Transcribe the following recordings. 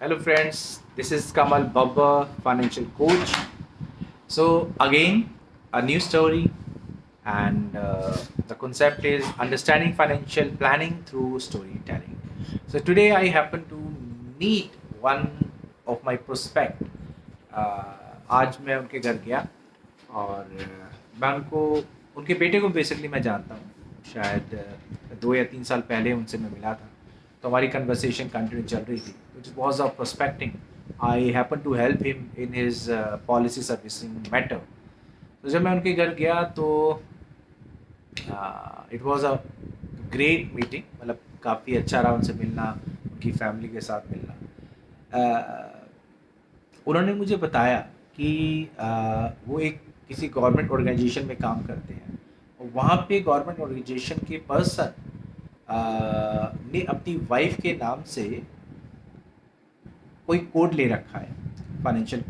Hello, friends. This is Kamal Babba, financial coach. So, again, a new story, and the concept is understanding financial planning through storytelling. So, today I happen to meet one of my prospect. आज मैं उनके घर गया और मैं उनको उनके बेटे को बेसिकली मैं जानता हूँ शायद 2 या 3 साल पहले उनसे मैं मिला था तो हमारी कन्वर्सेशन कंटिन्यू चल रही थी which was of prospecting I happen to help him in his policy servicing matter तो जब मैं उनके घर गया तो it was a great meeting मतलब काफ़ी अच्छा रहा उनसे मिलना उनकी फैमिली के साथ मिलना उन्होंने मुझे बताया कि वो एक किसी गवर्नमेंट ऑर्गेनाइजेशन में काम करते हैं और वहाँ पे गवर्नमेंट ऑर्गेनाइजेशन के पर्सन ने अपनी वाइफ के नाम से कोई कोड ले रखा है फाइनेंशियल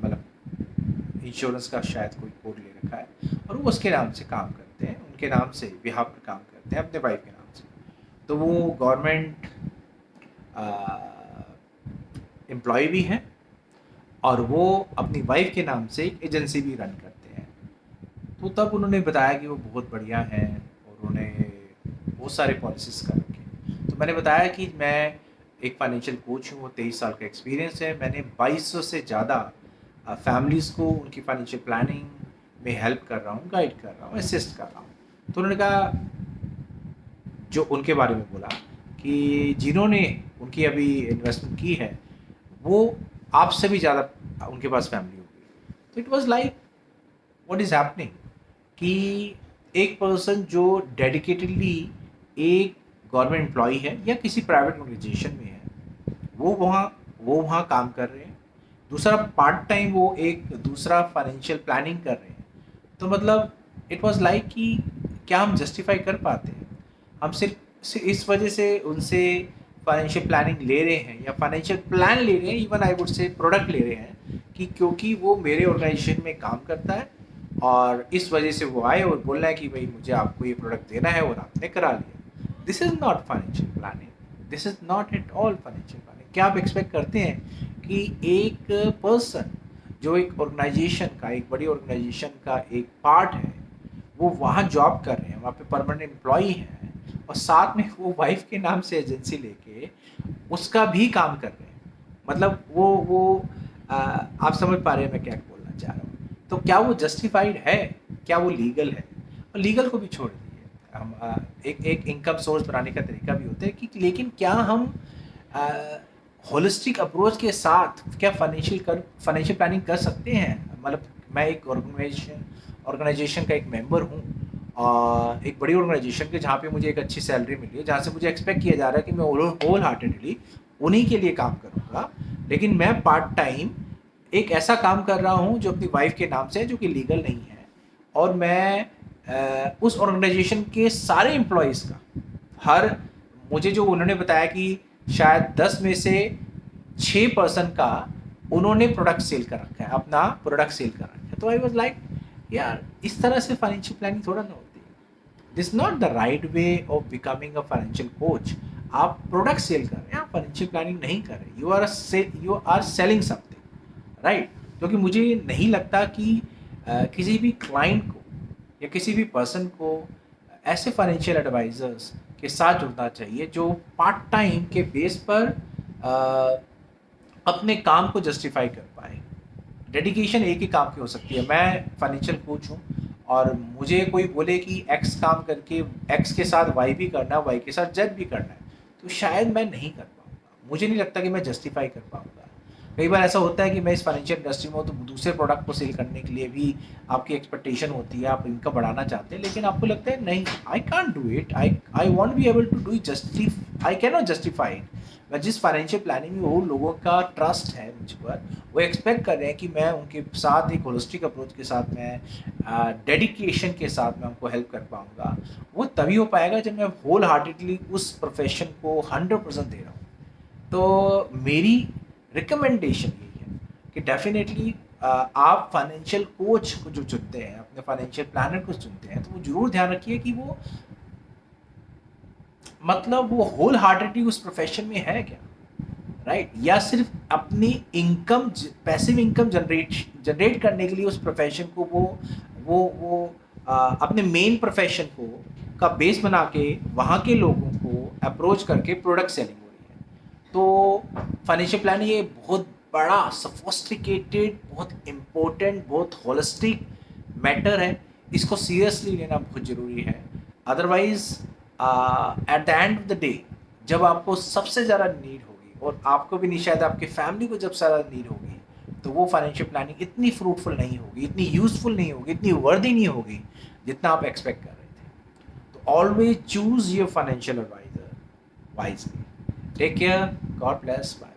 मतलब इंश्योरेंस का शायद कोई कोड ले रखा है और वो उसके नाम से काम करते हैं उनके नाम से बिहाफ पर काम करते हैं अपने वाइफ के नाम से तो वो गवर्नमेंट एम्प्लॉय भी हैं और वो अपनी वाइफ के नाम से एक एजेंसी भी रन करते हैं तो तब उन्होंने बताया कि वो बहुत बढ़िया हैं और उन्हें बहुत सारे पॉलिसीज़ कर रखे हैं तो मैंने बताया कि मैं एक फाइनेंशियल कोच हूँ वो 23 साल का एक्सपीरियंस है मैंने 2200 से ज़्यादा फैमिलीज़ को उनकी फाइनेंशियल प्लानिंग में हेल्प कर रहा हूँ गाइड कर रहा हूँ असिस्ट कर रहा हूँ तो उन्होंने कहा जो उनके बारे में बोला कि जिन्होंने उनकी अभी इन्वेस्टमेंट की है वो आपसे भी ज़्यादा उनके पास फैमिली होगी तो it was like what is happening कि एक पर्सन जो डेडिकेटेडली एक गवर्नमेंट एम्प्लॉय है या किसी प्राइवेट ऑर्गेनाइजेशन में है वो वहाँ काम कर रहे हैं दूसरा पार्ट टाइम वो एक दूसरा फाइनेंशियल प्लानिंग कर रहे हैं तो मतलब इट वाज लाइक कि क्या हम जस्टिफाई कर पाते हैं हम सिर्फ इस वजह से उनसे फाइनेंशियल प्लानिंग ले रहे हैं या फाइनेंशियल प्लान ले रहे हैं even I would say product ले रहे हैं कि क्योंकि वो मेरे ऑर्गेनाइजेशन में काम करता है और इस वजह से वो आए और बोल रहा है कि भाई मुझे आपको ये प्रोडक्ट देना है और आपने करा लिया this is not financial planning this is not at all financial planning क्या आप एक्सपेक्ट करते हैं कि एक पर्सन जो एक ऑर्गेनाइजेशन का एक बड़ी ऑर्गेनाइजेशन का एक पार्ट है वो वहाँ जॉब कर रहे हैं वहाँ पे परमानेंट एम्प्लॉई हैं और साथ में वो वाइफ के नाम से एजेंसी लेके उसका भी काम कर रहे हैं मतलब वो आप समझ पा रहे हैं मैं क्या बोलना चाह रहा हूँ तो क्या वो जस्टिफाइड है क्या वो लीगल है और लीगल को भी छोड़ दीजिए हम एक एक इनकम सोर्स बनाने का तरीका भी होता है कि लेकिन क्या हम होलिस्टिक अप्रोच के साथ क्या फाइनेंशियल प्लानिंग कर सकते हैं मतलब मैं एक ऑर्गेनाइजेशन का एक मेंबर हूँ और एक बड़ी ऑर्गेनाइजेशन के जहाँ पे मुझे एक अच्छी सैलरी मिली है जहाँ से मुझे एक्सपेक्ट किया जा रहा है कि मैं होल हार्टेडली उन्हीं के लिए काम करूँगा लेकिन मैं पार्ट टाइम एक ऐसा काम कर रहा हूँ जो अपनी वाइफ के नाम से है जो कि लीगल नहीं है और मैं उस ऑर्गेनाइजेशन के सारे एम्प्लॉयज़ का हर मुझे जो उन्होंने बताया कि शायद 10 में से 6 पर्सन का उन्होंने प्रोडक्ट सेल कर रखा है अपना प्रोडक्ट सेल कर रखा है तो आई वाज लाइक यार इस तरह से फाइनेंशियल प्लानिंग थोड़ा ना होती है this not the right way of becoming a financial coach आप प्रोडक्ट सेल कर रहे हैं आप फाइनेंशियल प्लानिंग नहीं कर रहे you are selling something right क्योंकि मुझे नहीं लगता कि किसी भी क्लाइंट को या किसी भी पर्सन को ऐसे फाइनेंशियल एडवाइजर्स के साथ जुड़ना चाहिए जो पार्ट टाइम के बेस पर अपने काम को जस्टिफाई कर पाए डेडिकेशन एक ही काम की हो सकती है मैं फाइनेंशियल कोच हूँ और मुझे कोई बोले कि एक्स काम करके एक्स के साथ वाई भी करना है वाई के साथ जेड भी करना है तो शायद मैं नहीं कर पाऊँगा मुझे नहीं लगता कि मैं जस्टिफाई कर पाऊँगा कई बार ऐसा होता है कि मैं इस फाइनेंशियल इंडस्ट्री में हूँ तो दूसरे प्रोडक्ट को सेल करने के लिए भी आपकी एक्सपेक्टेशन होती है आप इनकम बढ़ाना चाहते हैं लेकिन आपको लगता है नहीं I can't do it I won't be able to do I can not justify it मैं जिस फाइनेंशियल प्लानिंग में वो लोगों का ट्रस्ट है मुझ पर वो एक्सपेक्ट कर रहे हैं कि मैं उनके साथ एक होलिस्टिक अप्रोच के साथ मैं डेडिकेशन के साथ मैं उनको हेल्प कर पाऊँगा वो तभी हो पाएगा जब मैं होल हार्टेडली उस प्रोफेशन को 100% दे रहा हूँ तो मेरी रिकमेंडेशन यही है कि डेफिनेटली आप फाइनेंशियल कोच को जो चुनते हैं अपने फाइनेंशियल प्लानर को चुनते हैं तो वो जरूर ध्यान रखिए कि वो मतलब वो होल हार्टेडली उस प्रोफेशन में है क्या राइट, या सिर्फ अपनी इनकम, पैसिव इनकम जनरेट करने के लिए उस प्रोफेशन को वो अपने मेन प्रोफेशन को का बेस बना के वहाँ के लोगों को अप्रोच करके प्रोडक्ट सेलिंग हो रही है। तो फाइनेंशियल प्लानिंग ये बहुत बड़ा सफोस्टिकेटेड, बहुत इम्पोर्टेंट, बहुत होलिस्टिक मैटर है। इसको सीरियसली लेना बहुत ज़रूरी है। Otherwise at the end of the day जब आपको सबसे ज़्यादा नीड होगी, और आपको भी नहीं, शायद आपके फैमिली को जब ज़्यादा नीड होगी, तो वो फाइनेंशियल प्लानिंग इतनी फ्रूटफुल नहीं होगी, इतनी यूजफुल नहीं होगी, इतनी वर्दी नहीं होगी जितना आप एक्सपेक्ट कर रहे थे। तो always choose your financial adviser wisely. Take care, God bless, bye.